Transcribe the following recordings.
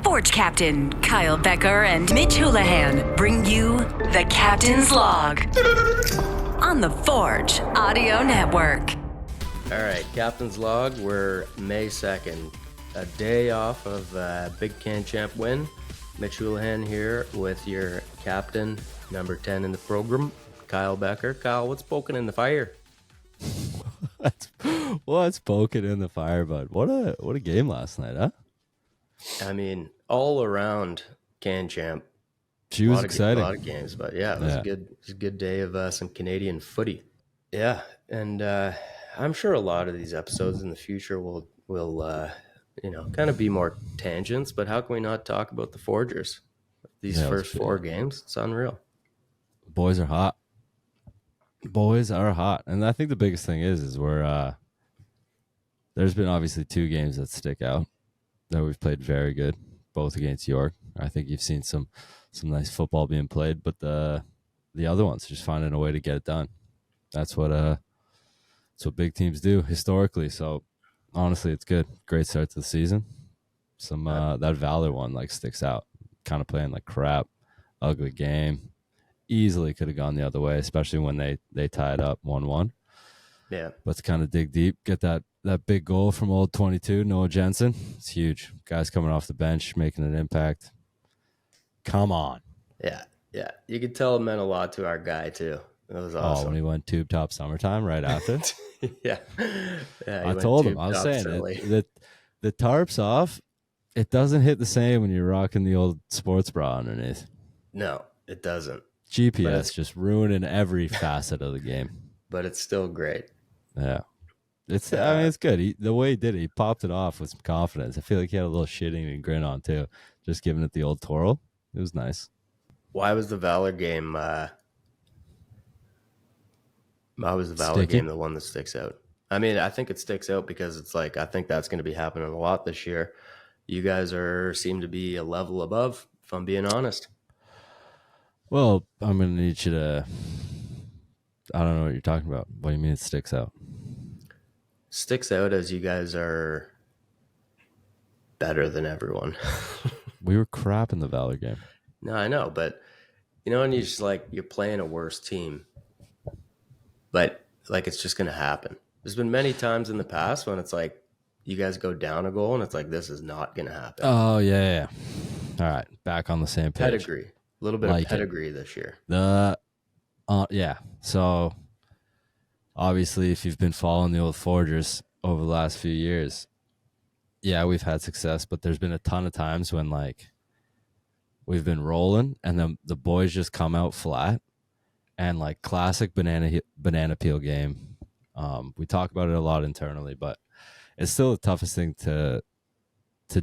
Forge Captain Kyle Bekker and Mitch Houlahan bring you the Captain's Log on the Forge Audio Network. All right, Captain's Log. We're May 2nd, a day off of Big Can Champ win. Mitch Houlahan here with your captain, number 10 in the program, Kyle Bekker. Kyle, what's poking in the fire? What's poking in the fire, bud? What a game last night, huh? I mean, all around Can Champ. She was exciting. A lot of games, but yeah, it was a good day of some Canadian footy. Yeah, and I'm sure a lot of these episodes in the future will kind of be more tangents, but how can we not talk about the Forgers? These first four games, it's unreal. Boys are hot. Boys are hot. And I think the biggest thing is we're there's been obviously two games that stick out that we've played very good, both against York. I think you've seen some nice football being played, but the other ones just finding a way to get it done. That's what big teams do historically. So honestly, it's good. Great start to the season. Some that Valor one sticks out. Kind of playing like crap. Ugly game. Easily could have gone the other way, especially when they tied up 1-1. Yeah. Let's kind of dig deep. Get that big goal from old 22, Noah Jensen. It's huge. Guys coming off the bench, making an impact. Come on. Yeah. You could tell it meant a lot to our guy too. It was awesome. Oh, when he went Tube Top Summertime right after? yeah. I told him. I was saying that the tarp's off. It doesn't hit the same when you're rocking the old sports bra underneath. No, it doesn't. GPS just ruining every facet of the game. But it's still great. Yeah. It's good. The way he did it, he popped it off with some confidence. I feel like he had a little shitting and grin on too. Just giving it the old twirl. It was nice. Why was the Valor game game the one that sticks out? I mean, I think it sticks out because it's I think that's going to be happening a lot this year. You guys seem to be a level above, if I'm being honest. Well, I'm going to need you to... I don't know what you're talking about. What do you mean it sticks out? Sticks out as you guys are better than everyone. We were crap in the Valor game. No, I know, but and you just you're playing a worse team. But it's just going to happen. There's been many times in the past when it's you guys go down a goal and it's this is not going to happen. Oh, yeah. All right. Back on the same page. Pedigree. A little bit of pedigree this year. Yeah. So obviously if you've been following the old Forgers over the last few years, yeah, we've had success, but there's been a ton of times when we've been rolling and then the boys just come out flat and classic banana peel game. We talk about it a lot internally, but it's still the toughest thing to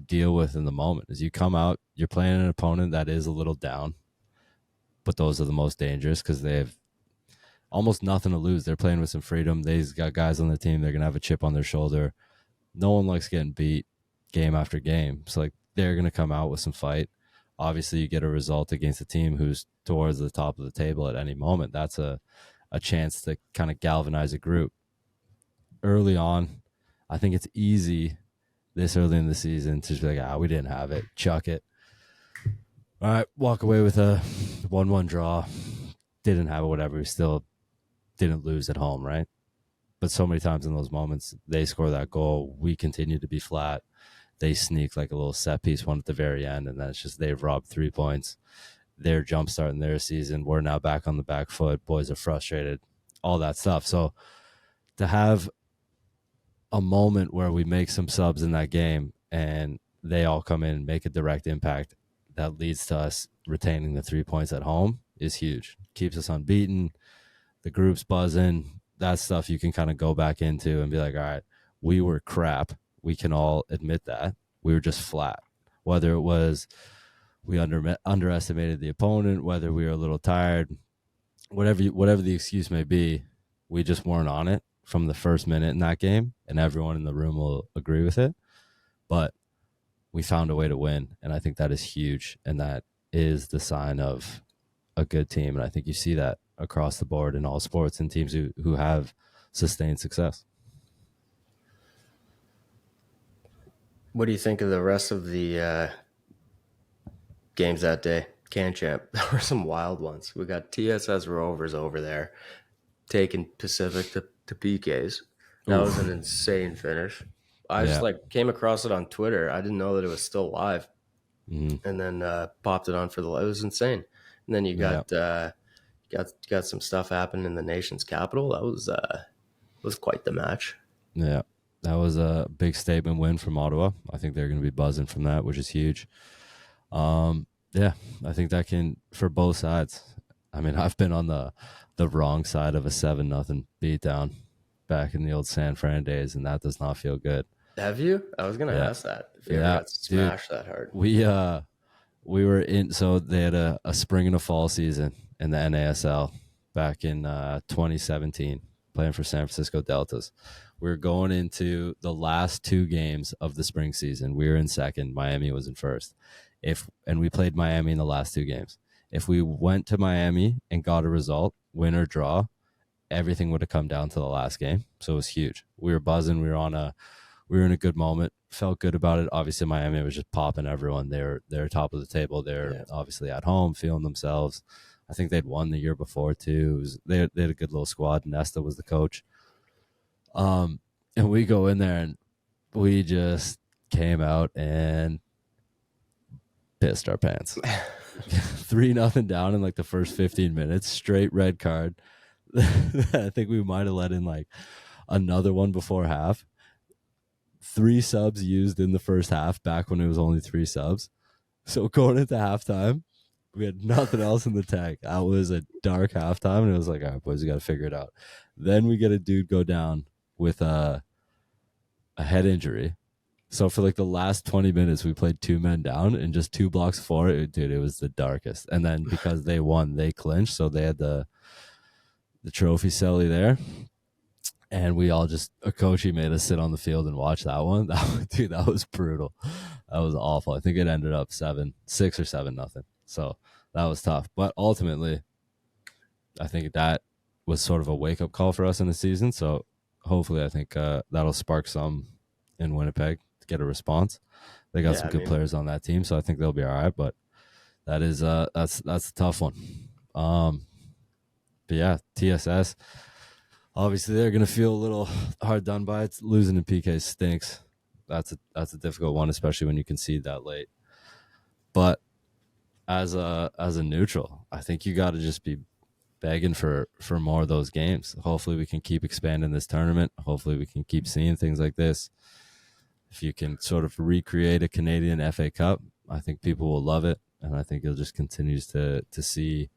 deal with in the moment. As you come out, you're playing an opponent that is a little down, but those are the most dangerous because they have almost nothing to lose. They're playing with some freedom. They've got guys on the team. They're going to have a chip on their shoulder. No one likes getting beat game after game. So they're going to come out with some fight. Obviously, you get a result against a team who's towards the top of the table at any moment. That's a chance to kind of galvanize a group. Early on, I think it's easy this early in the season to just be we didn't have it. Chuck it. All right, walk away with a 1-1 draw. Didn't have it, whatever. We still didn't lose at home, right? But so many times in those moments, they score that goal. We continue to be flat. They sneak a little set piece one at the very end, and then it's just they've robbed 3 points. They're jumpstarting their season. We're now back on the back foot. Boys are frustrated, all that stuff. So to have a moment where we make some subs in that game and they all come in and make a direct impact that leads to us retaining the 3 points at home is huge. Keeps us unbeaten. The group's buzzing. That stuff you can kind of go back into and be all right, we were crap. We can all admit that. We were just flat. Whether it was we underestimated the opponent, whether we were a little tired, whatever the excuse may be, we just weren't on it from the first minute in that game, and everyone in the room will agree with it. But we found a way to win, and I think that is huge, and that is the sign of a good team. And I think you see that across the board in all sports and teams who have sustained success. What do you think of the rest of the games that day. Can champ. There were some wild ones. We got TSS Rovers over there taking Pacific to PKs. That was an insane finish. I just came across it on Twitter. I didn't know that it was still live, and then popped it on for the. It was insane. And then you got got some stuff happening in the nation's capital. That was quite the match. Yeah, that was a big statement win from Ottawa. I think they're going to be buzzing from that, which is huge. Yeah, I think that can for both sides. I mean, I've been on the wrong side of a 7-0 beatdown back in the old San Fran days, and that does not feel good. Have you? I was going to ask that. If you ever got smashed that hard. We were in, so they had a spring and a fall season in the NASL back in 2017, playing for San Francisco Deltas. We were going into the last 2 games of the spring season. We were in second. Miami was in first. And we played Miami in the last 2 games. If we went to Miami and got a result, win or draw, everything would have come down to the last game. So it was huge. We were buzzing. We were in a good moment. Felt good about it. Obviously, Miami was just popping everyone. They're top of the table. They're obviously at home, feeling themselves. I think they'd won the year before too. They had a good little squad. Nesta was the coach. And we go in there and we just came out and pissed our pants. 3-0 down in like the first 15 minutes, straight red card. I think we might have let in like another one before half. 3 subs used in the first half back when it was only 3 subs. So going into halftime, we had nothing else in the tank. That was a dark halftime, and it was like, all right, boys, we got to figure it out. Then we get a dude go down with a head injury. So for like the last 20 minutes, we played 2 men down, and just 2 blocks for it, dude, it was the darkest. And then because they won, they clinched, so they had the trophy celly there. And we all just, a coach, he made us sit on the field and watch that one. Dude, that was brutal. That was awful. I think it ended up 6 or 7-0. So that was tough. But ultimately, I think that was sort of a wake-up call for us in the season. So hopefully, I think that'll spark some in Winnipeg to get a response. They got some good players on that team, so I think they'll be all right. But that is that's a tough one. But yeah, TSS. Obviously, they're going to feel a little hard done by. It's losing in PK stinks. That's a difficult one, especially when you concede that late. But as a neutral, I think you got to just be begging for more of those games. Hopefully, we can keep expanding this tournament. Hopefully, we can keep seeing things like this. If you can sort of recreate a Canadian FA Cup, I think people will love it, and I think you'll just continue to see.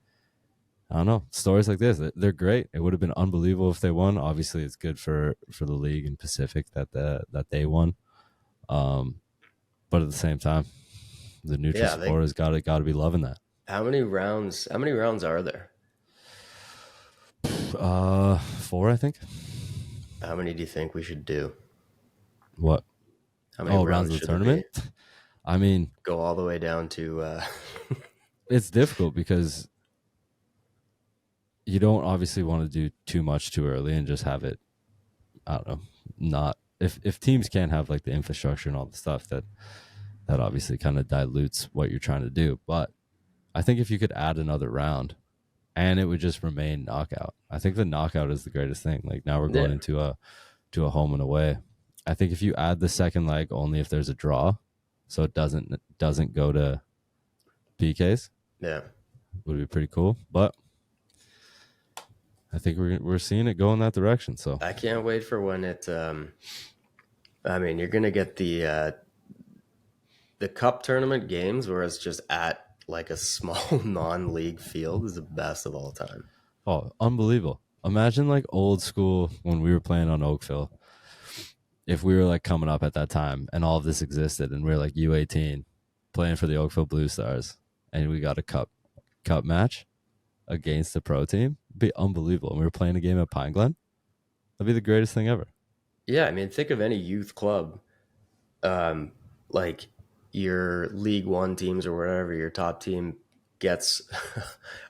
I don't know, stories like this, they're great. It would have been unbelievable if they won. Obviously, it's good for the league and Pacific that they won. But at the same time, the neutral supporters got to be loving that. How many rounds are there? 4, I think. How many do you think we should do? What? How many rounds of the tournament? I mean, go all the way down to it's difficult because you don't obviously want to do too much too early and just have it, I don't know, not if teams can't have like the infrastructure and all the stuff that obviously kind of dilutes what you're trying to do. But I think if you could add another round and it would just remain knockout. I think the knockout is the greatest thing. Like now we're going into a home and away. I think if you add the second leg only if there's a draw, so it doesn't go to PKs. Yeah. Would be pretty cool. But I think we're seeing it go in that direction. So I can't wait for when it. I mean, you're gonna get the cup tournament games where it's just at like a small non-league field is the best of all time. Oh, unbelievable! Imagine like old school when we were playing on Oakville. If we were like coming up at that time and all of this existed, and we were like U18 playing for the Oakville Blue Stars, and we got a cup match against the pro team, it'd be unbelievable. And we were playing a game at Pine Glen. That'd be the greatest thing ever. Yeah, I mean, think of any youth club, like your League One teams or whatever, your top team gets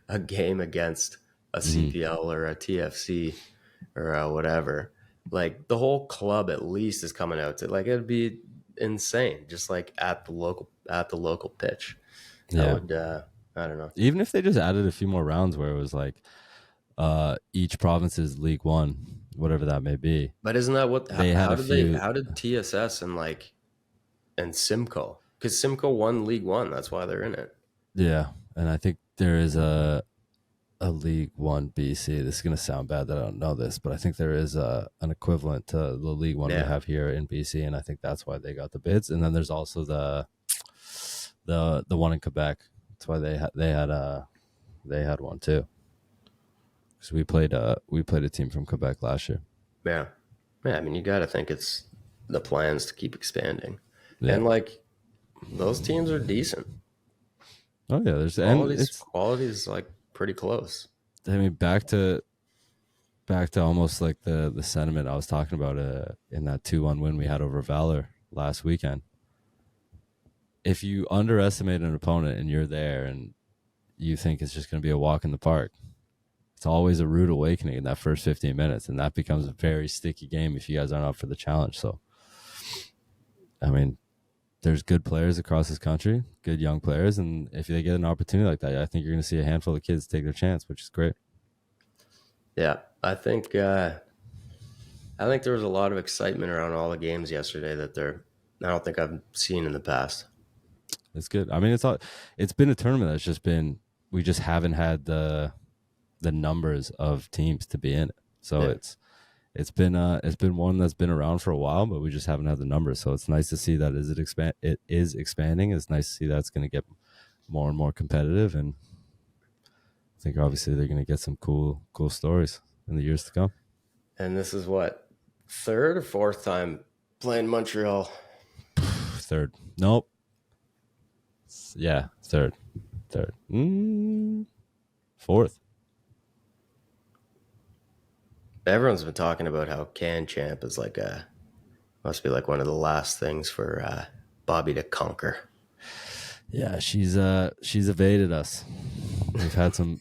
a game against a CPL or a TFC or whatever. Like the whole club at least is coming out to like it'd be insane, just like at the local pitch. That would, I don't know. Even if they just added a few more rounds where it was like each province's League One, whatever that may be. But isn't that what they had how did TSS and Simcoe? Because Simcoe won League One, that's why they're in it. Yeah, and I think there is a League One BC. This is gonna sound bad that I don't know this, but I think there is an equivalent to the League One we have here in BC, and I think that's why they got the bids. And then there's also the one in Quebec. That's why they had one too. Because we played a team from Quebec last year. Yeah. I mean, you got to think it's the plans to keep expanding, and like those teams are decent. Oh yeah, there's quality is like pretty close. I mean, back to almost like the sentiment I was talking about in that 2-1 win we had over Valor last weekend. If you underestimate an opponent and you're there and you think it's just going to be a walk in the park, it's always a rude awakening in that first 15 minutes, and that becomes a very sticky game if you guys aren't up for the challenge. So, I mean, there's good players across this country, good young players, and if they get an opportunity like that, I think you're going to see a handful of kids take their chance, which is great. Yeah, I think there was a lot of excitement around all the games yesterday that I don't think I've seen in the past. It's good. I mean, it's been a tournament that's just been, we just haven't had the numbers of teams to be in it. So yeah. It's been one that's been around for a while, but we just haven't had the numbers. So it's nice to see that it is expanding. It's nice to see that it's going to get more and more competitive, and I think obviously they're going to get some cool stories in the years to come. And this is what, third or fourth time playing Montreal? Third. Nope. Yeah, third. Fourth. Everyone's been talking about how Can Champ is must be like one of the last things for Bobby to conquer. Yeah, she's evaded us. We've had some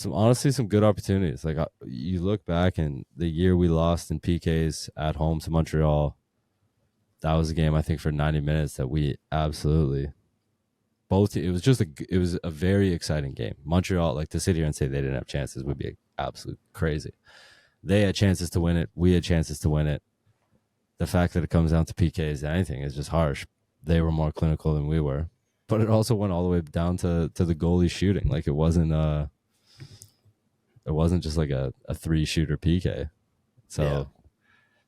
honestly some good opportunities. Like you look back and the year we lost in PKs at home to Montreal, that was a game I think for 90 minutes that we absolutely it was a very exciting game. Montreal, like to sit here and say they didn't have chances would be absolute crazy. They had chances to win it. We had chances to win it. The fact that it comes down to PKs, anything is just harsh. They were more clinical than we were, but it also went all the way down to the goalie shooting. Like it wasn't just like a 3-shooter PK. So yeah.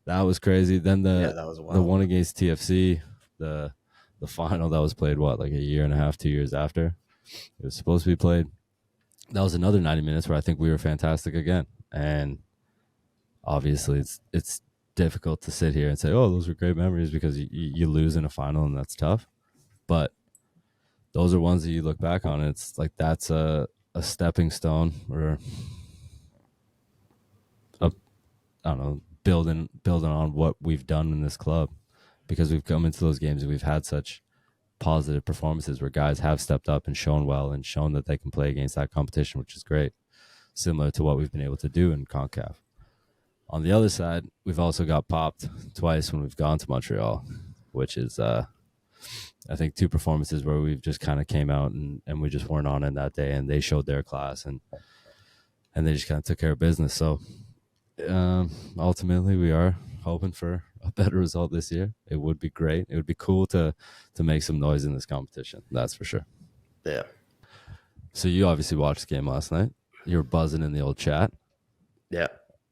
That was crazy. Then the one against TFC, the final that was played like a year and a half, 2 years after it was supposed to be played. That was another 90 minutes where I think we were fantastic again. And obviously it's difficult to sit here and say, oh, those were great memories, because you lose in a final and that's tough. But those are ones that you look back on and it's like that's a stepping stone, or I don't know, building on what we've done in this club, because we've come into those games and we've had such positive performances where guys have stepped up and shown well and shown that they can play against that competition, which is great, similar to what we've been able to do in CONCACAF. On the other side, we've also got popped twice when we've gone to Montreal, which is I think 2 performances where we've just kind of came out and we just weren't on it that day, and they showed their class and they just kind of took care of business. So ultimately we are hoping for a better result this year. It would be great. It would be cool to make some noise in this competition. That's for sure. Yeah. So you obviously watched the game last night. You were buzzing in the old chat. Yeah.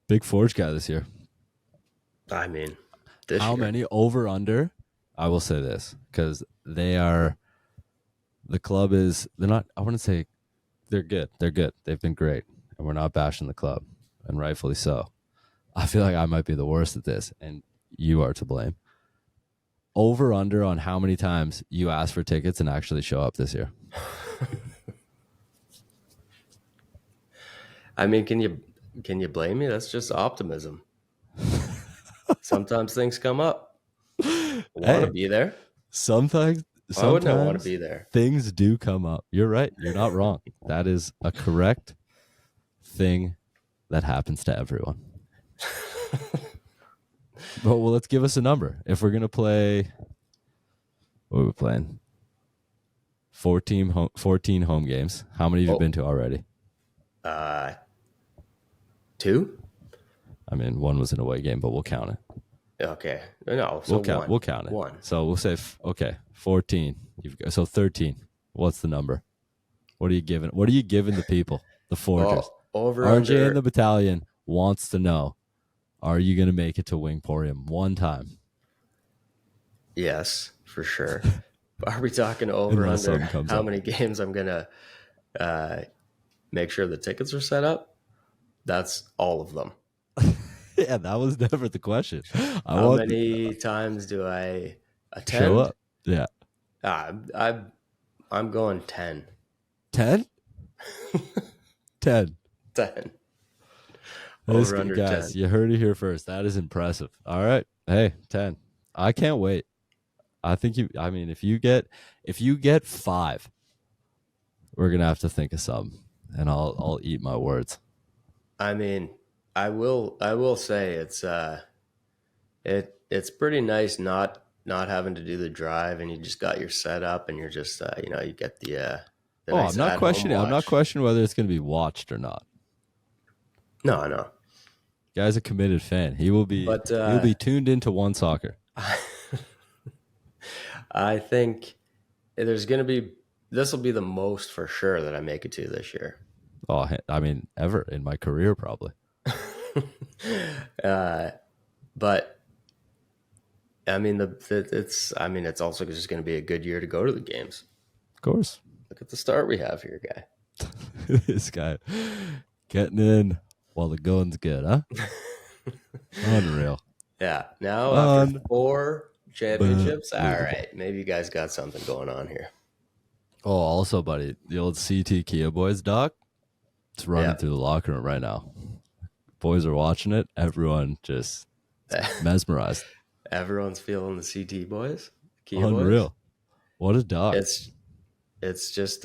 Big Forge guy this year. I mean, how many over under? I will say this, because the club is, they're not, I wouldn't say they're good. They're good. They've been great. And we're not bashing the club, and rightfully so. I feel like I might be the worst at this, and you are to blame. Over under on how many times you ask for tickets and actually show up this year. I mean, can you blame me? That's just optimism. Sometimes things come up. Want to be there. Sometimes I would not want to be there. Things do come up. You're right. You're not wrong. That is a correct thing that happens to everyone. But well, let's give us a number. If we're gonna play, what are we playing? 14 home games. How many have you been to already? 2. I mean, one was an away game, but we'll count it. Okay. No, so We'll count it. 1. So we'll say 14. So 13. What's the number? What are you giving? What are you giving the people? The Forgers. Over RJ under, and the battalion wants to know: are you going to make it to Wingporium one time? yes, for sure. Are we talking over under how many games I'm gonna make sure the tickets are set up? That's all of them. Yeah, that was never the question. How many times do I attend? Show up. Yeah. I'm going 10. 10? 10. 10. Over under guys, 10. You heard it here first. That is impressive. All right. Hey, 10. I can't wait. I think if you get 5, we're gonna have to think of something, and I'll eat my words. I mean, I will say it's pretty nice not having to do the drive, and you just got your setup, and you're just you get the nice I'm not questioning. I'm not questioning whether it's gonna be watched or not. No. Guy's a committed fan. He'll be tuned into One Soccer. I think this will be the most for sure that I make it to this year. Oh, I mean, ever in my career, probably. But I mean, it's also just going to be a good year to go to the games. Of course. Look at the start we have here, guy. This guy getting in while the going's good, huh? Unreal. Yeah. Now after 4 championships, all right, maybe you guys got something going on here. Oh, also, buddy, the old CT Kia boys doc, it's running through the locker room right now. Boys are watching it. Everyone just mesmerized. Everyone's feeling the CT boys. Kia Unreal. boys. What a doc. It's just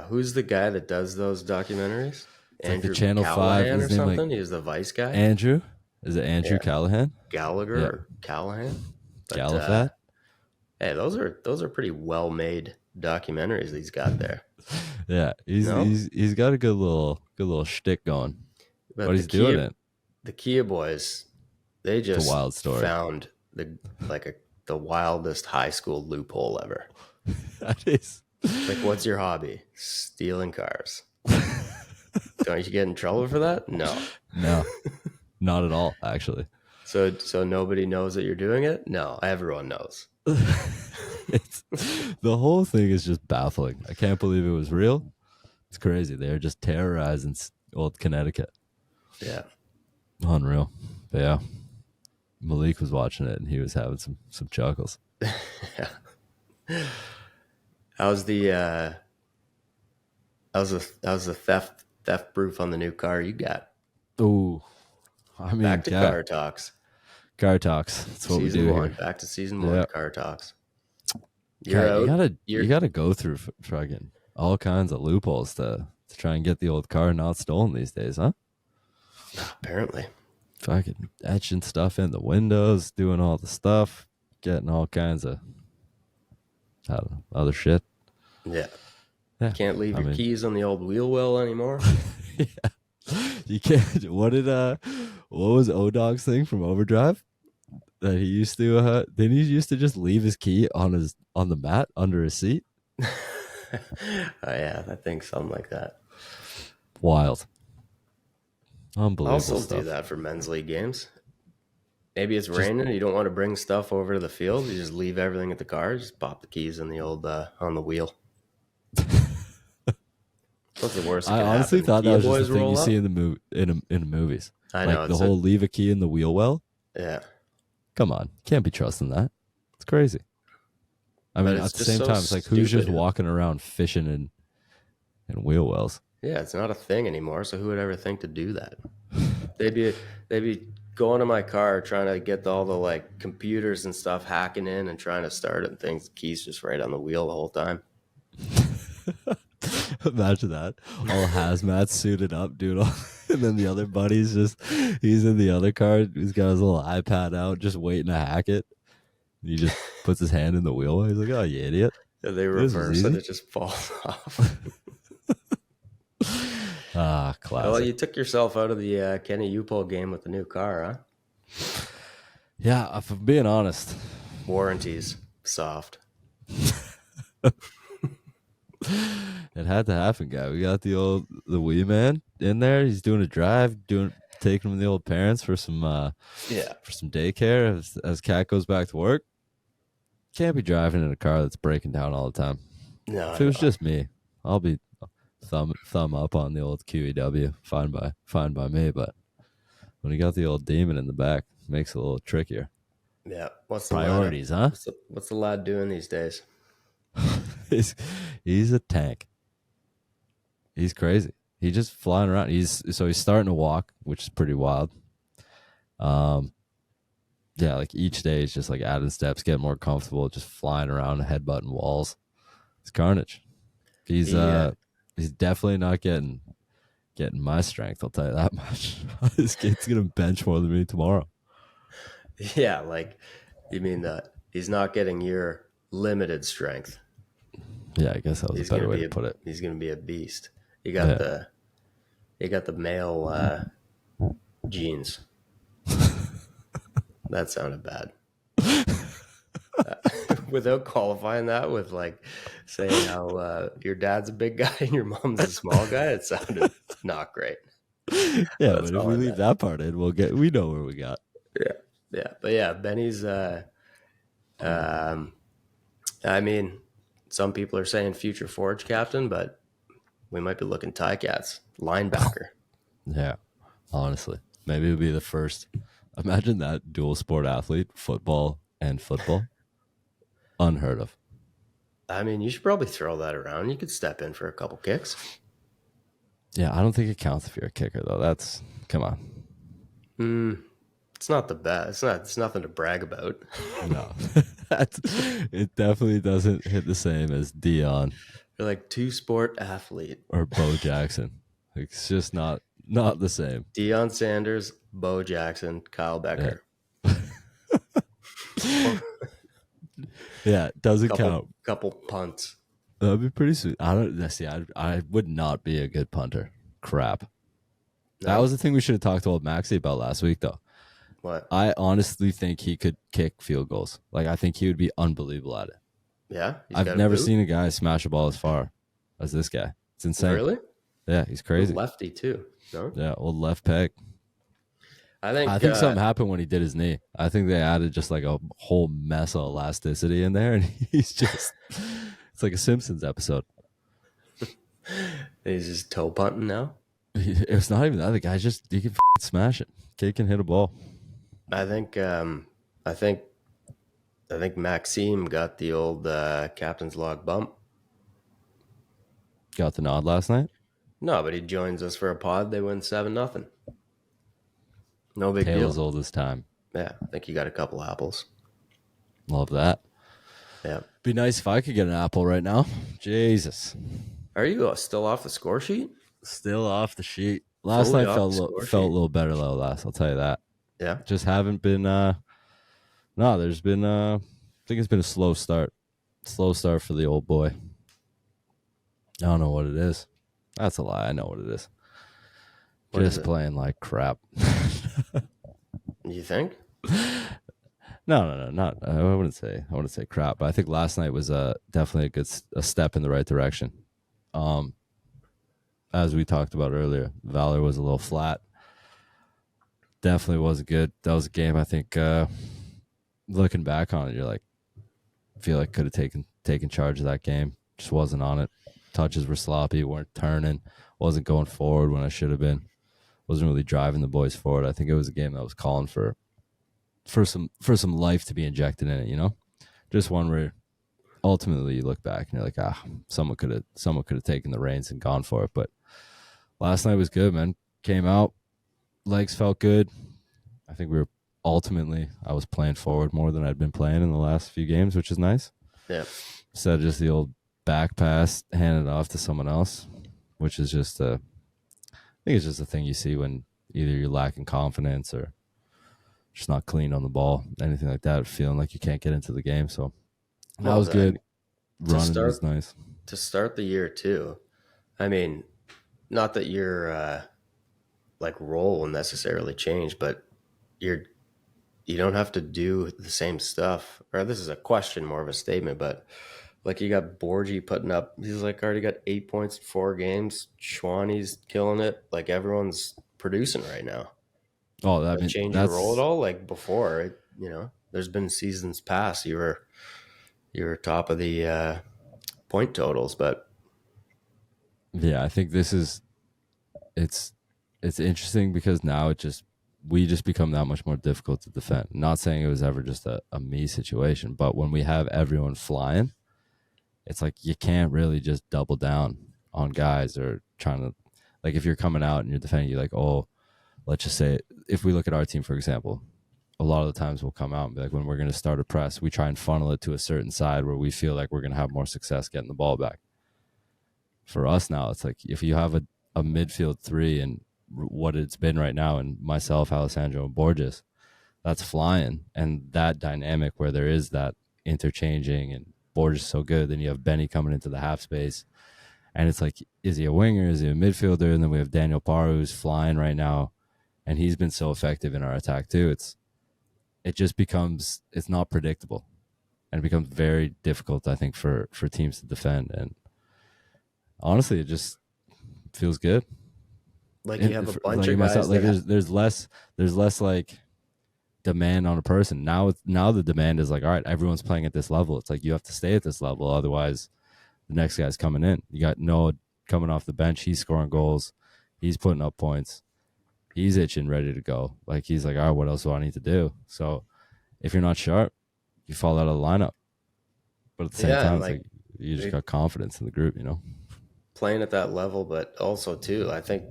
who's the guy that does those documentaries? It's Andrew like the Channel Callahan 5 or something. He's the Vice guy. Andrew? Is it Andrew Callahan? Gallagher or Callahan? Galafat? Hey, those are pretty well made documentaries he's got there. Yeah, he's got a good little shtick going. But he's doing it. The Kia boys, they just wild story. Found the wildest high school loophole ever. That is like, what's your hobby? Stealing cars. Don't you get in trouble for that? No, not at all. Actually, so nobody knows that you're doing it. No, everyone knows. The whole thing is just baffling. I can't believe it was real. It's crazy. They're just terrorizing old Connecticut. Yeah, unreal. But yeah, Malik was watching it and he was having some chuckles. Yeah. How's the theft proof on the new car you got? Ooh, I mean, back to car talks. Car talks. That's what season we do 1. here. Back to season 1. Car talks. You gotta go through fucking all kinds of loopholes to try and get the old car not stolen these days, huh? Apparently. Fucking etching stuff in the windows, doing all the stuff, getting all kinds of other shit. Yeah. Can't leave your keys on the old wheel well anymore. Yeah. You can't. What was O-Dog's thing from Overdrive? That he used to then he used to just leave his key on the mat under his seat. Oh yeah, I think something like that. Wild. Unbelievable. I also stuff. do that for men's league games. Maybe it's raining and you don't want to bring stuff over to the field. You just leave everything at the car. Just pop the keys in the old on the wheel. What's the worst? I honestly thought that was just the thing you see in the movies. I know, like the whole leave a key in the wheel well. Yeah. Come on, can't be trusting that. It's crazy. I mean, at the same time, it's like who's just walking around fishing in wheel wells? Yeah, it's not a thing anymore. So who would ever think to do that? They'd be going to my car trying to get all the like computers and stuff hacking in and trying to start it and things. Keys just right on the wheel the whole time. Imagine that. All hazmat suited up, dude. And then the other buddy's he's in the other car. He's got his little iPad out, just waiting to hack it. He just puts his hand in the wheel. He's like, oh, you idiot. They reverse and it just falls off. Classic. Well, you took yourself out of the Kenny Upol game with the new car, huh? Yeah, if I'm being honest. Warranties soft. It had to happen, guy. We got the wee man in there. He's doing a drive, taking him to the old parents for some daycare as Cat goes back to work. Can't be driving in a car that's breaking down all the time. No, if it was just me, I'll be thumb up on the old QEW. Fine by me. But when you got the old demon in the back, it makes it a little trickier. Yeah. What's the priorities, huh? What's the lad doing these days? He's a tank. He's crazy. He's just flying around. He's starting to walk, which is pretty wild. Yeah, like each day he's just like adding steps, getting more comfortable, just flying around, headbutting walls. It's carnage. He's definitely not getting my strength. I'll tell you that much. This kid's gonna bench more than me tomorrow. Yeah, like you mean that he's not getting your limited strength. Yeah, I guess that was a better way to put it. He's gonna be a beast. You got the male genes. That sounded bad. Without qualifying that with like saying how your dad's a big guy and your mom's a small guy, it sounded not great. Yeah, but if we leave that part in, we know where we got. Yeah. But yeah, Benny's I mean, some people are saying future Forge captain, but we might be looking Ticats linebacker. Yeah, honestly, maybe it'll be the first. Imagine that dual sport athlete, football and football. Unheard of. I mean, you should probably throw that around. You could step in for a couple kicks. Yeah, I don't think it counts if you're a kicker, though. Come on. It's not the best. It's nothing to brag about. No. It definitely doesn't hit the same as Dion. You're like two-sport athlete. Or Bo Jackson. It's just not the same. Deion Sanders, Bo Jackson, Kyle Bekker. Yeah, it doesn't count. Couple punts. That'd be pretty sweet. I would not be a good punter. Crap. No. That was the thing we should have talked to old Maxie about last week, though. What? I honestly think he could kick field goals. Like, I think he would be unbelievable at it. Yeah? I've never seen a guy smash a ball as far as this guy. It's insane. Really? Yeah, he's crazy. Lefty, too. No? Yeah, old left peg. I think something happened when he did his knee. I think they added just like a whole mess of elasticity in there, and he's just it's like a Simpsons episode. He's just toe punting now? It's not even that. The guy he can smash it. Kid can hit a ball. I think Maxime got the old captain's log bump. Got the nod last night? No, but he joins us for a pod. They win 7-0. No big deal. Tale as old as time. Yeah, I think you got a couple apples. Love that. Yeah. Be nice if I could get an apple right now. Jesus. Are you still off the score sheet? Still off the sheet. Last night felt a little better though. I'll tell you that. Yeah. Just haven't been. There's been. I think it's been a slow start. Slow start for the old boy. I don't know what it is. That's a lie. I know what it is. Just playing like crap. You think? No, not. I wouldn't say crap. But I think last night was definitely a step in the right direction. As we talked about earlier, Valor was a little flat. Definitely wasn't good. That was a game. I think looking back on it, you're like, feel like could have taken charge of that game. Just wasn't on it. Touches were sloppy. Weren't turning. Wasn't going forward when I should have been. Wasn't really driving the boys forward. I think it was a game that was calling for some life to be injected in it, you know? Just one where ultimately you look back and you're like, someone could have taken the reins and gone for it. But last night was good, man. Came out, legs felt good. I think I was playing forward more than I'd been playing in the last few games, which is nice. Yeah. Instead of just the old back pass, hand it off to someone else, which is just I think it's just a thing you see when either you're lacking confidence or just not clean on the ball, anything like that, feeling like you can't get into the game. So that was good. running was nice. To start the year too. I mean, not that your like role will necessarily change, but you don't have to do the same stuff. Or this is a question, more of a statement, but like you got Borgie putting up, he's like already got 8 points in 4 games. Schwanny's killing it. Like everyone's producing right now. Oh, I mean, change your role at all? Like before, there's been seasons past you were top of the point totals, but yeah, I think it's interesting because now we just become that much more difficult to defend. Not saying it was ever just a me situation, but when we have everyone flying, it's like you can't really just double down on guys or trying to, like, if you're coming out and you're defending, you're like, oh, let's just say, if we look at our team, for example, a lot of the times we'll come out and be like, when we're going to start a press, we try and funnel it to a certain side where we feel like we're going to have more success getting the ball back. For us now, it's like if you have a midfield three and what it's been right now, and myself, Alessandro, and Borges, that's flying. And that dynamic where there is that interchanging and Borges is so good, then you have Benny coming into the half space. And it's like, is he a winger? Is he a midfielder? And then we have Daniel Parra, who's flying right now. And he's been so effective in our attack too. It just becomes, it's not predictable. And it becomes very difficult, I think, for teams to defend. And honestly, it just feels good. Like you have a bunch of guys. Like there's less like demand on a person. Now the demand is like, all right, everyone's playing at this level. It's like you have to stay at this level, otherwise the next guy's coming in. You got Noah coming off the bench, he's scoring goals, he's putting up points, he's itching, ready to go. Like he's like, all right, what else do I need to do? So if you're not sharp, you fall out of the lineup. But at the same time, it's like you just got confidence in the group, playing at that level. But also too, I think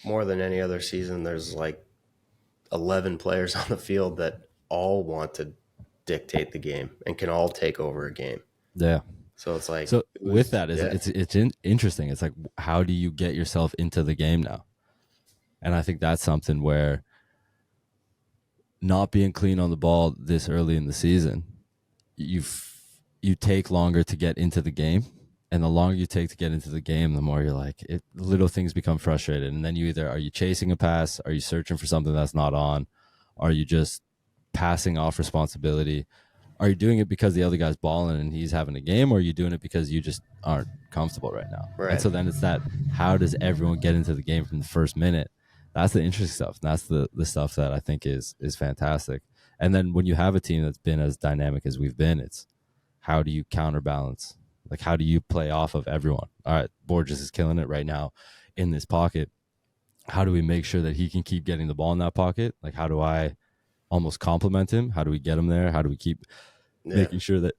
more than any other season, there's like 11 players on the field that all want to dictate the game and can all take over a game. Yeah. So it's like, with that, it's interesting. It's like, how do you get yourself into the game now? And I think that's something where not being clean on the ball this early in the season, you take longer to get into the game. And the longer you take to get into the game, the more you're like, little things become frustrated. And then are you chasing a pass? Are you searching for something that's not on? Are you just passing off responsibility? Are you doing it because the other guy's balling and he's having a game? Or are you doing it because you just aren't comfortable right now? Right. And so then it's that, how does everyone get into the game from the first minute? That's the interesting stuff. And that's the stuff that I think is fantastic. And then when you have a team that's been as dynamic as we've been, it's how do you counterbalance? Like, how do you play off of everyone? All right, Borges is killing it right now in this pocket. How do we make sure that he can keep getting the ball in that pocket? Like, how do I almost compliment him? How do we get him there? How do we keep making sure that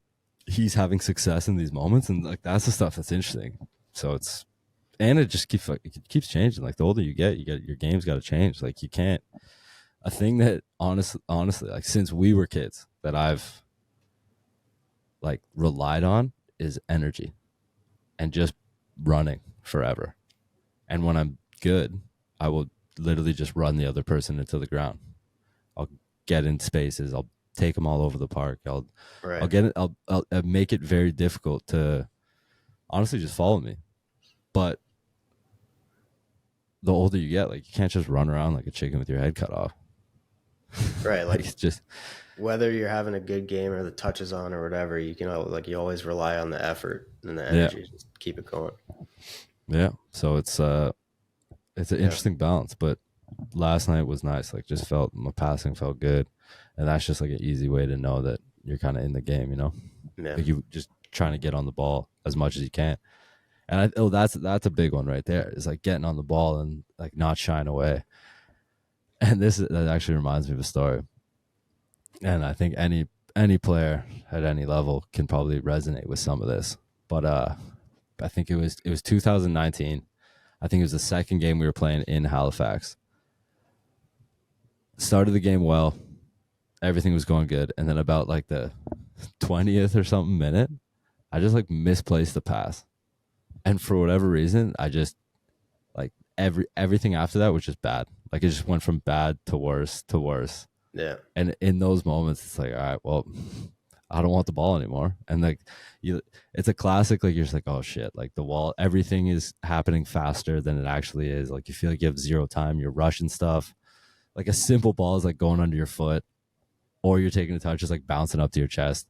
he's having success in these moments? And like, that's the stuff that's interesting. So it just keeps changing. Like the older you get, your game's got to change. Like you can't, a thing that honestly, like since we were kids that I've like relied on is energy and just running forever. And when I'm good, I will literally just run the other person into the ground. I'll get in spaces. I'll take them all over the park. I'll make it very difficult to honestly just follow me. But the older you get, like you can't just run around like a chicken with your head cut off. Right. Like it's just whether you're having a good game or the touch is on or whatever, you can you always rely on the effort and the energy to keep it going. Yeah. So it's an interesting balance, but last night was nice. Like just my passing felt good. And that's just like an easy way to know that you're kind of in the game, Yeah. Like you just trying to get on the ball as much as you can. And that's a big one right there. Is like getting on the ball and like not shying away. And that actually reminds me of a story. And I think any player at any level can probably resonate with some of this. But I think it was 2019. I think it was the second game we were playing in Halifax. Started the game well. Everything was going good. And then about like the 20th or something minute, I just like misplaced the pass. And for whatever reason, I just like everything after that was just bad. Like it just went from bad to worse to worse. Yeah. And in those moments, it's like, all right, well, I don't want the ball anymore. And like it's a classic, like you're just like, oh shit, like the wall, everything is happening faster than it actually is. Like you feel like you have zero time, you're rushing stuff. Like a simple ball is like going under your foot, or you're taking a touch, just like bouncing up to your chest.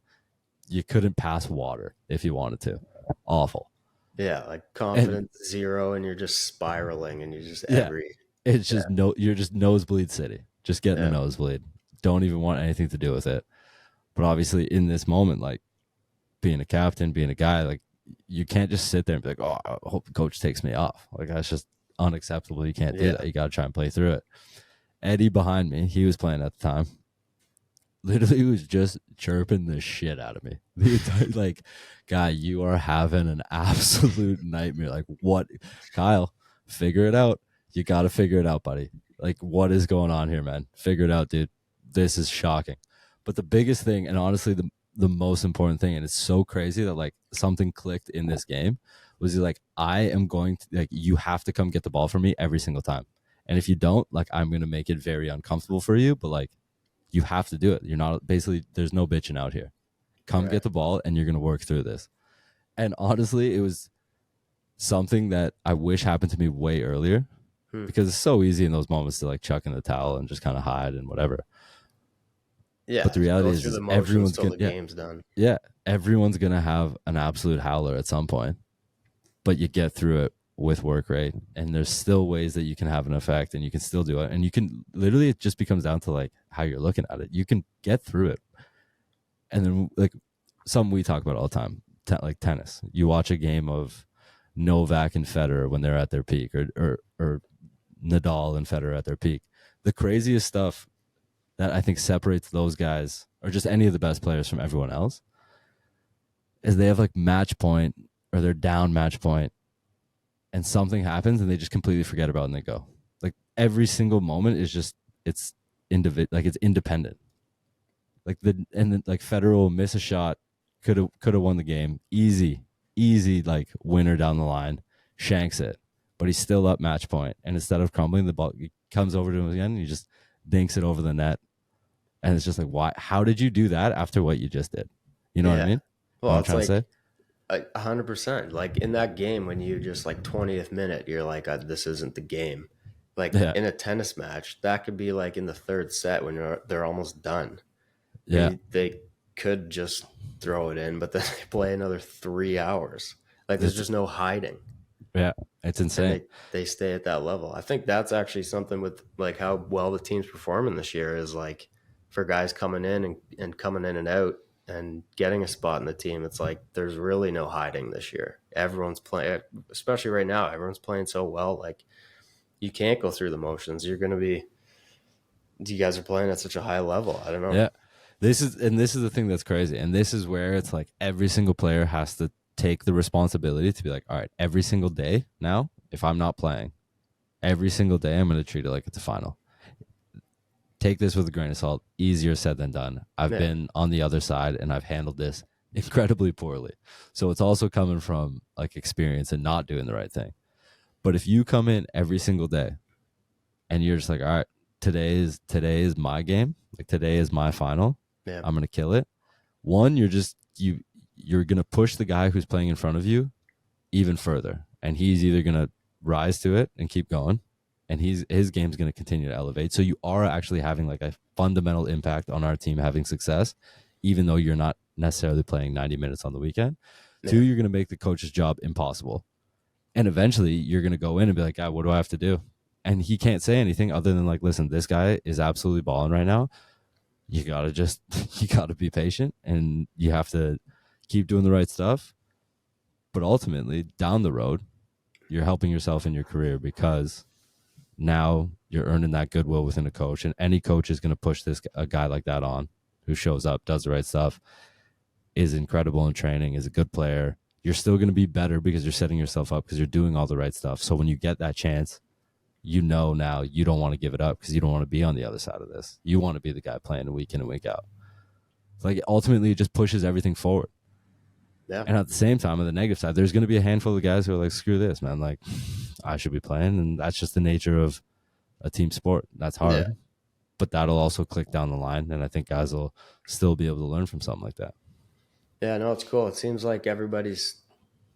You couldn't pass water if you wanted to. Awful. Yeah, like confidence zero, and you're just spiraling, and you're just it's just you're just nosebleed city, just getting a nosebleed. Don't even want anything to do with it. But obviously, in this moment, like being a captain, being a guy, like you can't just sit there and be like, "Oh, I hope the coach takes me off." Like that's just unacceptable. You can't do that. You got to try and play through it. Eddie behind me, he was playing at the time. Literally was just chirping the shit out of me. The entire, like, guy, you are having an absolute nightmare. Like, what? Kyle, figure it out. You got to figure it out, buddy. Like, what is going on here, man? Figure it out, dude. This is shocking. But the biggest thing, and honestly, the most important thing, and it's so crazy that, like, something clicked in this game, was like, I am going to, like, you have to come get the ball from me every single time. And if you don't, like, I'm going to make it very uncomfortable for you, but, like, you have to do it. You're not, basically, there's no bitching out here. Come get the ball and you're going to work through this. And honestly, it was something that I wish happened to me way earlier because it's so easy in those moments to like chuck in the towel and just kind of hide and whatever. Yeah. But the reality is everyone's going to, game's done. Yeah. Everyone's going to have an absolute howler at some point, but you get through it with work rate, and there's still ways that you can have an effect and you can still do it. And you can literally, it just becomes down to like how you're looking at it. You can get through it. And then like something we talk about all the time, like tennis. You watch a game of Novak and Federer when they're at their peak, or Nadal and Federer at their peak. The craziest stuff that I think separates those guys, or just any of the best players, from everyone else, is they have like match point, or they're down match point, and something happens and they just completely forget about it and they go. Like every single moment is just, it's independent. Like like Federer will miss a shot, could have won the game, easy like winner down the line, shanks it, but he's still up match point, and instead of crumbling, the ball comes over to him again and he just dinks it over the net, and it's just like, why? How did you do that after what you just did? You know what I mean? Well, what I'm trying to say. 100%. Like in that game, when you just like 20th minute, you're like, this isn't the game. Like in a tennis match, that could be like in the third set when they're almost done. Yeah, they could just throw it in, but then they play another 3 hours. Like there's just no hiding. Yeah, it's insane. They stay at that level. I think that's actually something with like how well the team's performing this year is like for guys coming in and coming in and out and getting a spot in the team. It's like there's really no hiding this year. Everyone's playing, especially right now, everyone's playing so well. Like you can't go through the motions. You guys are playing at such a high level. I don't know. Yeah. This is the thing that's crazy. And this is where it's like every single player has to take the responsibility to be like, all right, every single day now, if I'm not playing, every single day I'm going to treat it like it's a final. Take this with a grain of salt. Easier said than done. I've been on the other side and I've handled this incredibly poorly. So it's also coming from like experience and not doing the right thing. But if you come in every single day and you're just like, all right, today is my game. Like today is my final. Yeah. I'm going to kill it. One, you're going to push the guy who's playing in front of you even further. And he's either going to rise to it and keep going, and his game's going to continue to elevate. So you are actually having like a fundamental impact on our team having success, even though you're not necessarily playing 90 minutes on the weekend. Yeah. Two, you're going to make the coach's job impossible. And eventually you're going to go in and be like, God, what do I have to do? And he can't say anything other than like, listen, this guy is absolutely balling right now. You got to be patient, and you have to keep doing the right stuff. But ultimately, down the road, you're helping yourself in your career, because now you're earning that goodwill within a coach, and any coach is going to push a guy like that on, who shows up, does the right stuff, is incredible in training, is a good player. You're still going to be better because you're setting yourself up, because you're doing all the right stuff. So when you get that chance, you know now you don't want to give it up, because you don't want to be on the other side of this. You want to be the guy playing week in and week out. It's like ultimately it just pushes everything forward. Yeah. And at the same time, on the negative side, there's going to be a handful of guys who are like, screw this, man. Like, I should be playing. And that's just the nature of a team sport. That's hard. Yeah. But that'll also click down the line. And I think guys will still be able to learn from something like that. Yeah, no, it's cool. It seems like everybody's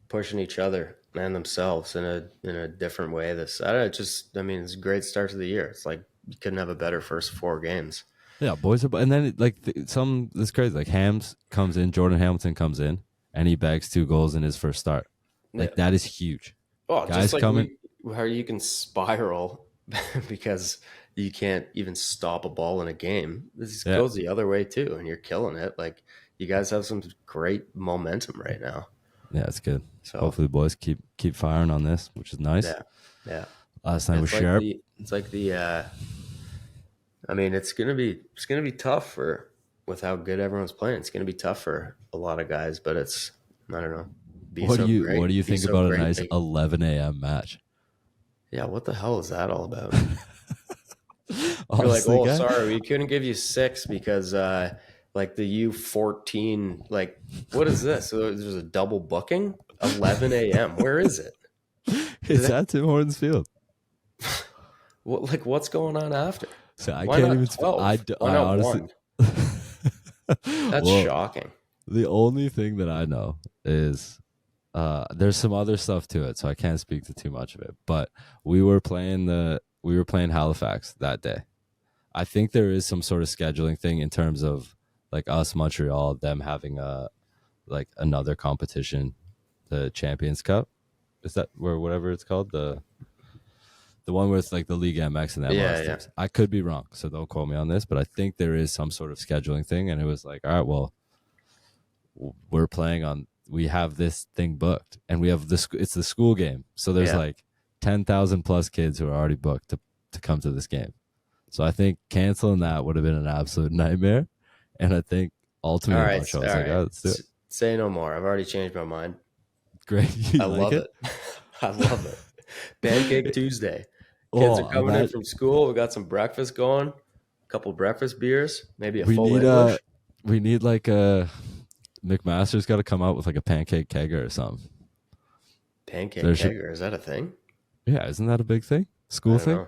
pushing each other and themselves in a different way. I don't know, I mean, it's a great start to the year. It's like you couldn't have a better first 4 games. Yeah, boys are, and then it's crazy. Like Hams comes in, Jordan Hamilton comes in, and he bags 2 goals in his first start. Yeah. Like that is huge. Oh, just Guys like coming. how you can spiral because you can't even stop a ball in a game. This Yeah, goes the other way too, and you're killing it. Like you guys have some great momentum right now. yeah, it's good. So Hopefully, the boys keep firing on this, which is nice. yeah, yeah. Last night was sharp. It's like the. I mean, it's gonna be tough with how good everyone's playing. It's gonna be tough for a lot of guys, but I don't know. What do you think about a nice 11 a.m. match? Yeah, what the hell is that all about? Honestly, You're like, sorry, we couldn't give you 6 because like the U14, like what is this? So there's a double booking? 11 a.m. Where is it? It's at Tim Hortons Field. What's going on after? So I Why can't not even. 12? I honestly. 1? That's shocking. The only thing that I know is there's some other stuff to it, so I can't speak to too much of it. But we were playing Halifax that day. I think there is some sort of scheduling thing in terms of like us, Montreal, them having another competition, the Champions Cup. Is that where whatever it's called, the one where it's like the League MX and the MLS teams. I could be wrong, so don't quote me on this, but I think there is some sort of scheduling thing, and it was like, all right, well, we have this thing booked, and we have this. It's the school game, so there's like 10,000 plus kids who are already booked to come to this game. So I think canceling that would have been an absolute nightmare, and I think ultimately, Montreal was like, oh, let's do it. Say no more. I've already changed my mind. Great, I love it. I love it. Pancake Tuesday. Kids are coming in from school. We got some breakfast going. A couple breakfast beers. Maybe a full English. We need like a McMaster's got to come out with like a pancake kegger or something. Pancake kegger, is that a thing? Yeah, isn't that a big thing? School thing? Know.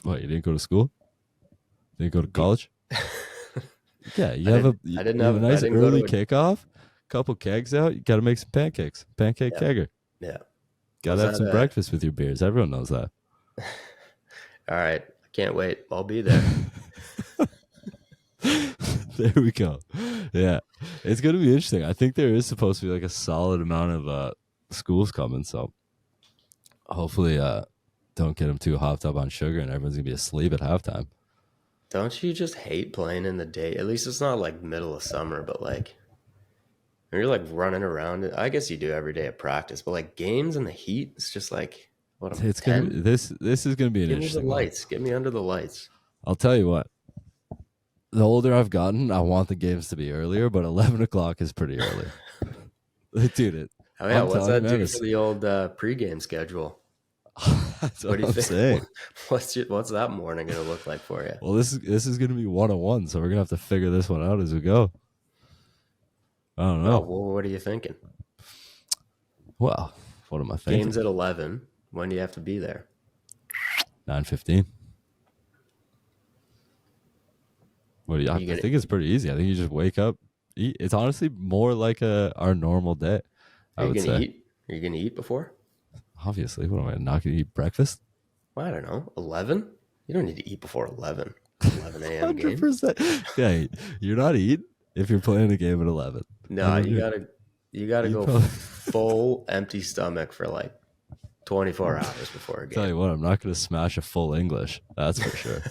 What, you didn't go to school? Didn't go to college? Yeah, you have a nice early kickoff, couple kegs out. You got to make some pancakes. Pancake kegger. Yeah. Got to have some breakfast with your beers. Everyone knows that. All right. I can't wait. I'll be there. There we go. Yeah. It's going to be interesting. I think there is supposed to be like a solid amount of schools coming. So hopefully don't get them too hopped up on sugar and everyone's going to be asleep at halftime. Don't you just hate playing in the day? At least it's not like middle of summer, but like you're like running around. I guess you do every day at practice, but like games in the heat, it's just like it's gonna be, this is gonna be an interesting. Give me the lights. Get me under the lights. I'll tell you what. The older I've gotten, I want the games to be earlier, but 11 o'clock is pretty early. Dude, what's that do for the old pregame schedule? That's what I'm saying. What's that morning gonna look like for you? Well, this is gonna be 101, so we're gonna have to figure this one out as we go. I don't know. Well, what are you thinking? Well, what am I thinking? Games at 11. When do you have to be there? 9:15. What do you? I think it's pretty easy. I think you just wake up, eat. It's honestly more like our normal day. Are you gonna eat? Are you gonna eat before? Obviously. What am I not gonna eat breakfast? Well, I don't know. 11? You don't need to eat before 11. 11 a.m. 100%. game. Yeah, you're not eating if you're playing a game at 11. No, you gotta go full empty stomach for like 24 hours before a game. Tell you what, I'm not gonna smash a full English. That's for sure.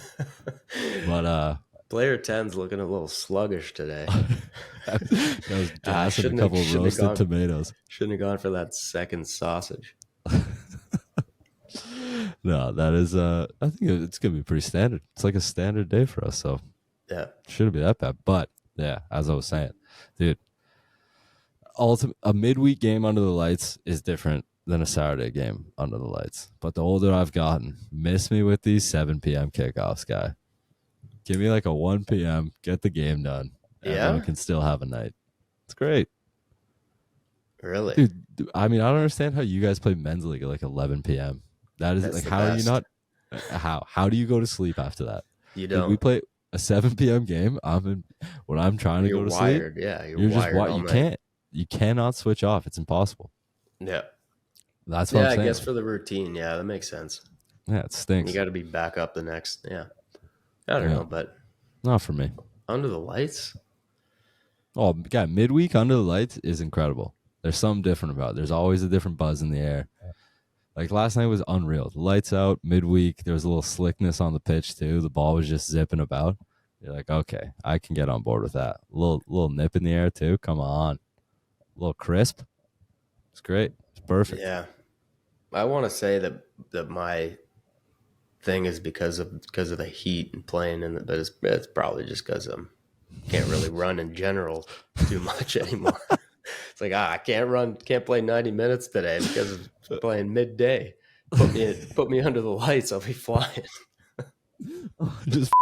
But player 10's looking a little sluggish today. I was gassing a couple of roasted tomatoes. Shouldn't have gone for that second sausage. No, that is I think it's gonna be pretty standard. It's like a standard day for us, so yeah, shouldn't be that bad. But yeah, as I was saying, dude, a midweek game under the lights is different than a Saturday game under the lights. But the older I've gotten, miss me with these 7 p.m. kickoffs, guy. Give me like a 1 p.m., get the game done. Everyone can still have a night. It's great. Really? Dude, I mean, I don't understand how you guys play men's league at like 11 p.m. That is like, how are you not? How do you go to sleep after that? You don't. Like, A 7 p.m. game. When I'm trying to go to wired. sleep. Yeah, You're just wired all you night. you cannot switch off. It's impossible. Yeah. That's what I'm saying. I guess for the routine, yeah, that makes sense. Yeah, it stinks. You got to be back up the next. Yeah, I don't know, but not for me. Under the lights. Oh, God, midweek under the lights is incredible. There's something different about it. There's always a different buzz in the air. Like last night was unreal. The lights out, midweek. There was a little slickness on the pitch too. The ball was just zipping about. You're like, okay, I can get on board with that. A little nip in the air too. Come on, a little crisp. It's great. It's perfect. Yeah, I want to say that my thing is because of the heat and playing, but it's probably just because can't really run in general too much anymore. It's like, I can't play 90 minutes today because of playing midday. Put me under the lights, I'll be flying. Just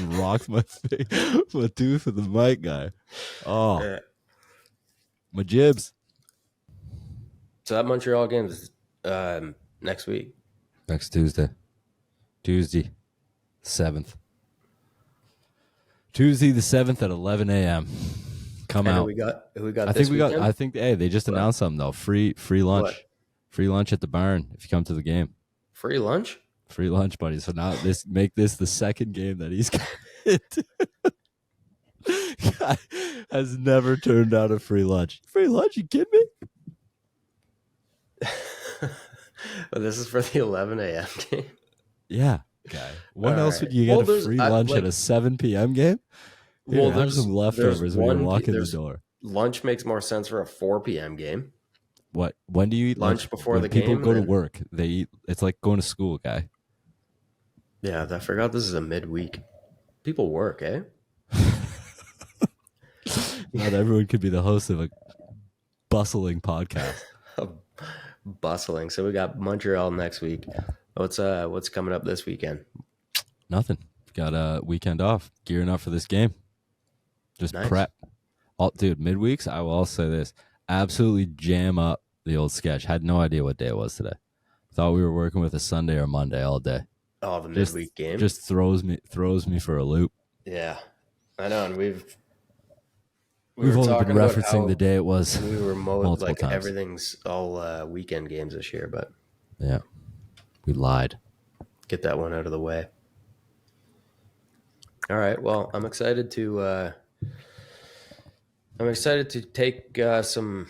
rocked my tooth with the mic guy. Oh, my jibs. So that Montreal game is next week. Next Tuesday, 7th. Tuesday the 7th at 11 a.m. Come out. Who we got? I think they just announced something though. Free lunch. What? Free lunch at the barn if you come to the game. Free lunch? Free lunch, buddy. So now make this the second game that he's guy has never turned down a free lunch. Free lunch? You kidding me? Well, this is for the 11 a.m. game. Yeah, guy. What else would you get a free lunch at a 7 p.m. game? Here, there's some leftovers when you walk in the door. Lunch makes more sense for a 4 p.m. game. What? When do you eat lunch before the game? People go to work. They eat. It's like going to school, guy. Yeah, I forgot this is a midweek. People work, eh? Not everyone could be the host of a bustling podcast. Bustling. So we got Montreal next week. What's coming up this weekend? Nothing. Got a weekend off. Gearing up for this game. Just nice. Prep. Dude, midweeks, I will also say this. Absolutely jam up the old sketch. Had no idea what day it was today. Thought we were working with a Sunday or Monday all day. Oh, the midweek game just throws me for a loop. Yeah, I know, and we've only been referencing the day it was. We were multiple times. Everything's all weekend games this year, but yeah, we lied. Get that one out of the way. All right. Well, I'm excited to take some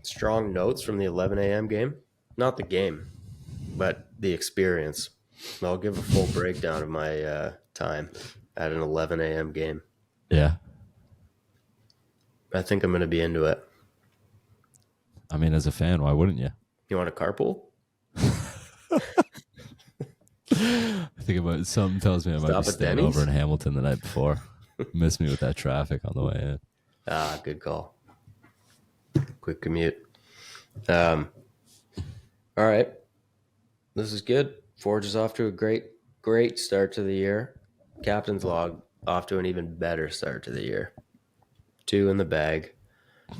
strong notes from the 11 a.m. game. Not the game, but the experience. I'll give a full breakdown of my time at an 11 a.m. game. Yeah. I think I'm going to be into it. I mean, as a fan, why wouldn't you? You want a carpool? I think about something tells me I might be staying over in Hamilton the night before. Miss me with that traffic on the way in. Ah, good call. Quick commute. All right. This is good. Forge is off to a great start to the year. Captain's log off to an even better start to the year. 2 in the bag.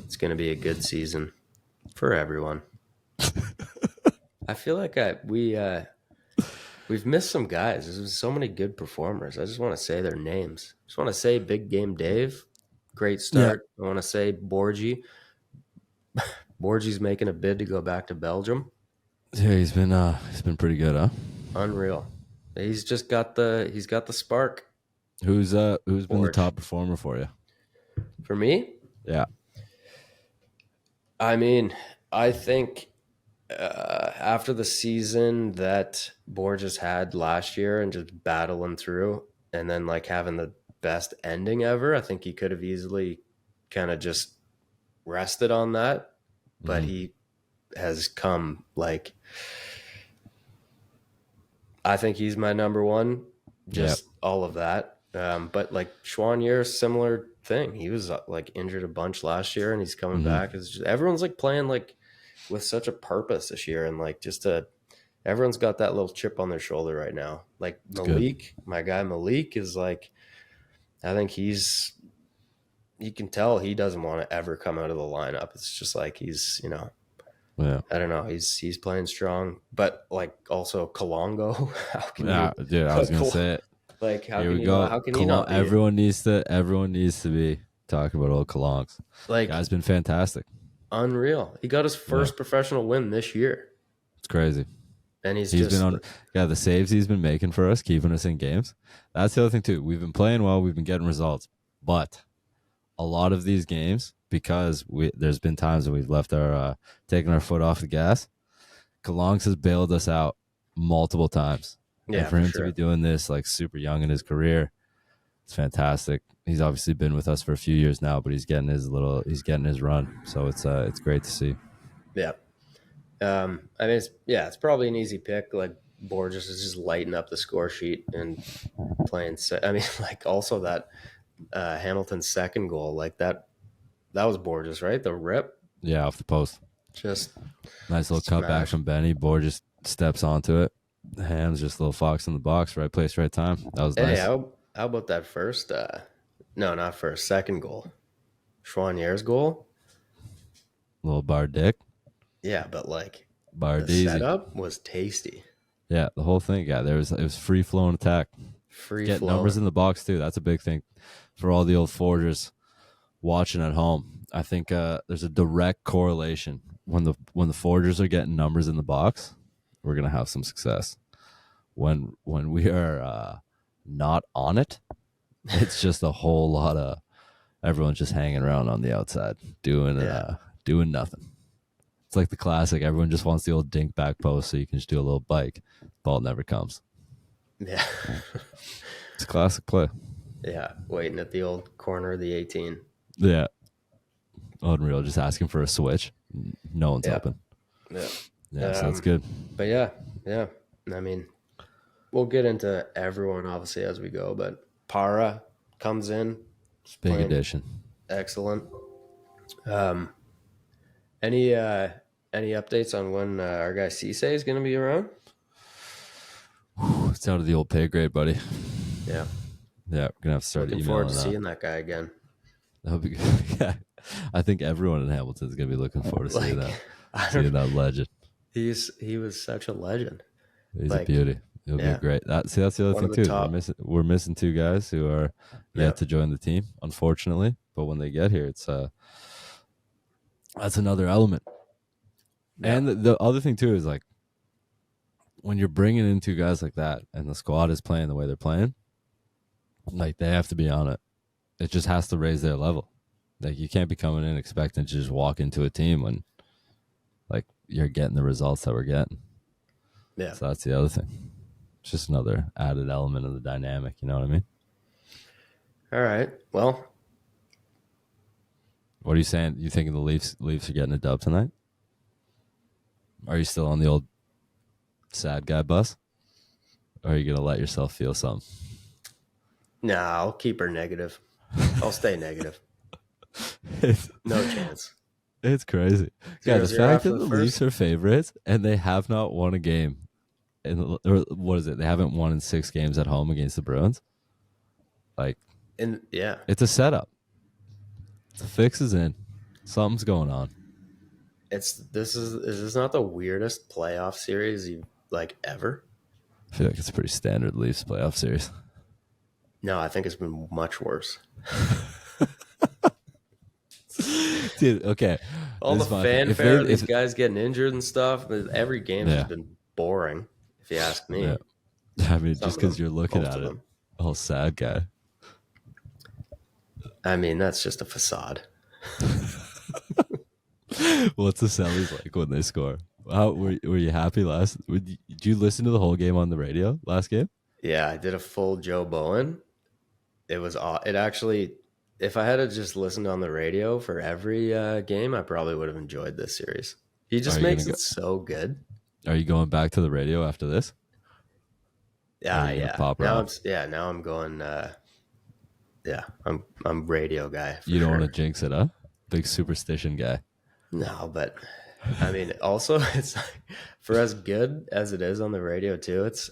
It's going to be a good season for everyone. I feel like we've missed some guys. There's so many good performers. I just want to say their names. Just want to say Big Game Dave. Great start. Yeah. I want to say Borgie. Borgie's making a bid to go back to Belgium. Yeah, he's been pretty good, huh? Unreal. He's got the spark. Who's been the top performer for you? For me? Yeah. I mean, I think after the season that Borges had last year and just battling through and then like having the best ending ever, I think he could have easily kind of just rested on that. But he has come like, I think he's my number one, just all of that. But like Schwanier, similar thing. He was like injured a bunch last year and he's coming back. It's just, everyone's like playing like with such a purpose this year. And like everyone's got that little chip on their shoulder right now. Like Malik, my guy Malik is like, I think you can tell he doesn't want to ever come out of the lineup. It's just like he's, I don't know. He's playing strong, but like also Kalongo. Dude, I was gonna say it. Like, how Here can we he go. not? How can he not be? Everyone needs to be talking about old Kalongs. Like, Guy's been fantastic. unreal. He got his first professional win this year, It's crazy. and he's He's just been on. Yeah, the saves he's been making for us, keeping us in games. That's the other thing too. We've been playing well. We've been getting results, but a lot of these games, because there's been times when we've left our taking our foot off the gas. Kalongs has bailed us out multiple times. yeah, And for him sure. to be doing this like super young in his career, it's fantastic. He's obviously been with us for a few years now, but he's getting his run. So it's great to see. Yeah. I mean, it's probably an easy pick. Like, Borges is just lighting up the score sheet and playing. I mean, like, also that Hamilton's second goal, like that was Borges, right? The rip, Yeah, off the post. just Nice little cutback from Benny. Borges steps onto it. Ham's just a little fox in the box. Right place, right time. That was Hey, nice. how about that first? No, not first. Second goal, Chouinier's goal. Little bar dick. Yeah, but like Bar the Deezy. setup was tasty. Yeah, the whole thing. Yeah, it was free flowing attack. Free Get flowing. numbers in the box too. That's a big thing for all the old forgers watching at home. I think there's a direct correlation when the forgers are getting numbers in the box, we're gonna have some success. When we are not on it, it's just a whole lot of everyone's just hanging around on the outside doing nothing. It's like the classic. Everyone just wants the old dink back post so you can just do a little bike. Ball never comes. Yeah. It's a classic play. Yeah, waiting at the old corner of the 18. Yeah. Unreal. Just asking for a switch. No one's open. Yeah. Yeah, so that's good. But yeah. I mean, we'll get into everyone obviously as we go, but Para comes in. Big addition. Excellent. Any updates on when our guy Cisse is going to be around? It's out of the old pay grade, buddy. Yeah. Yeah, we're gonna have to start Looking emailing forward to seeing that guy again. That would be good. Yeah, I think everyone in Hamilton is gonna be looking forward to seeing that legend. He was such a legend. He's a beauty. He'll be great. That's the other thing too. We're missing two guys who are yet to join the team, unfortunately. But when they get here, it's that's another element. Yeah. And the other thing too is like when you're bringing in two guys like that, and the squad is playing the way they're playing, like they have to be on it. It just has to raise their level. Like you can't be coming in expecting to just walk into a team when like you're getting the results that we're getting. Yeah. So that's the other thing. It's just another added element of the dynamic. You know what I mean? All right. Well, what are you saying? You thinking the Leafs are getting a dub tonight? Are you still on the old sad guy bus? Or are you gonna let yourself feel something? No, I'll keep her negative. I'll stay negative. No chance. It's crazy. Yeah, the fact that the Leafs are favorites and they have not won a game. Or what is it? They haven't won in 6 games at home against the Bruins. Like, it's a setup. The fix is in. Something's going on. Is this not the weirdest playoff series you've like ever? I feel like it's a pretty standard Leafs playoff series. No, I think it's been much worse. Dude, okay. All the fanfare, these guys getting injured and stuff. Every game has been boring, if you ask me. Yeah. I mean, just because you're looking at it, all sad guy. I mean, that's just a facade. What's the Sellies like when they score? How were you happy did you listen to the whole game on the radio last game? Yeah, I did a full Joe Bowen. It actually, if I had to just listen on the radio for every game, I probably would have enjoyed this series. He just makes it so good. Are you going back to the radio after this? Yeah. Now I'm going. I'm radio guy. You don't want to jinx it, huh? Big superstition guy. No, but I mean, also it's like, for as good as it is on the radio too. It's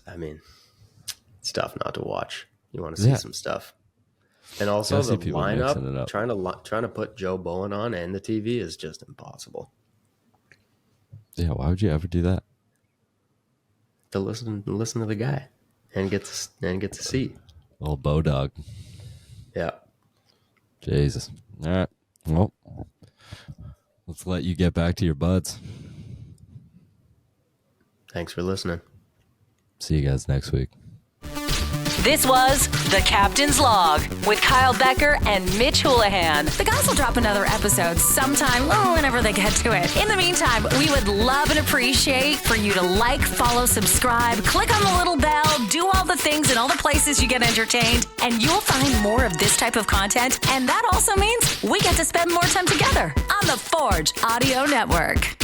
tough not to watch. You want to see some stuff, and also the lineup. Trying to put Joe Bowen on and the TV is just impossible. Yeah, why would you ever do that? To listen to the guy and get to see. Old Bow Dog. Yeah. Jesus. All right. Well, let's let you get back to your buds. Thanks for listening. See you guys next week. This was The Captain's Log with Kyle Bekker and Mitch Houlahan. The guys will drop another episode sometime, whenever they get to it. In the meantime, we would love and appreciate for you to like, follow, subscribe, click on the little bell, do all the things in all the places you get entertained, and you'll find more of this type of content. And that also means we get to spend more time together on the Forge Audio Network.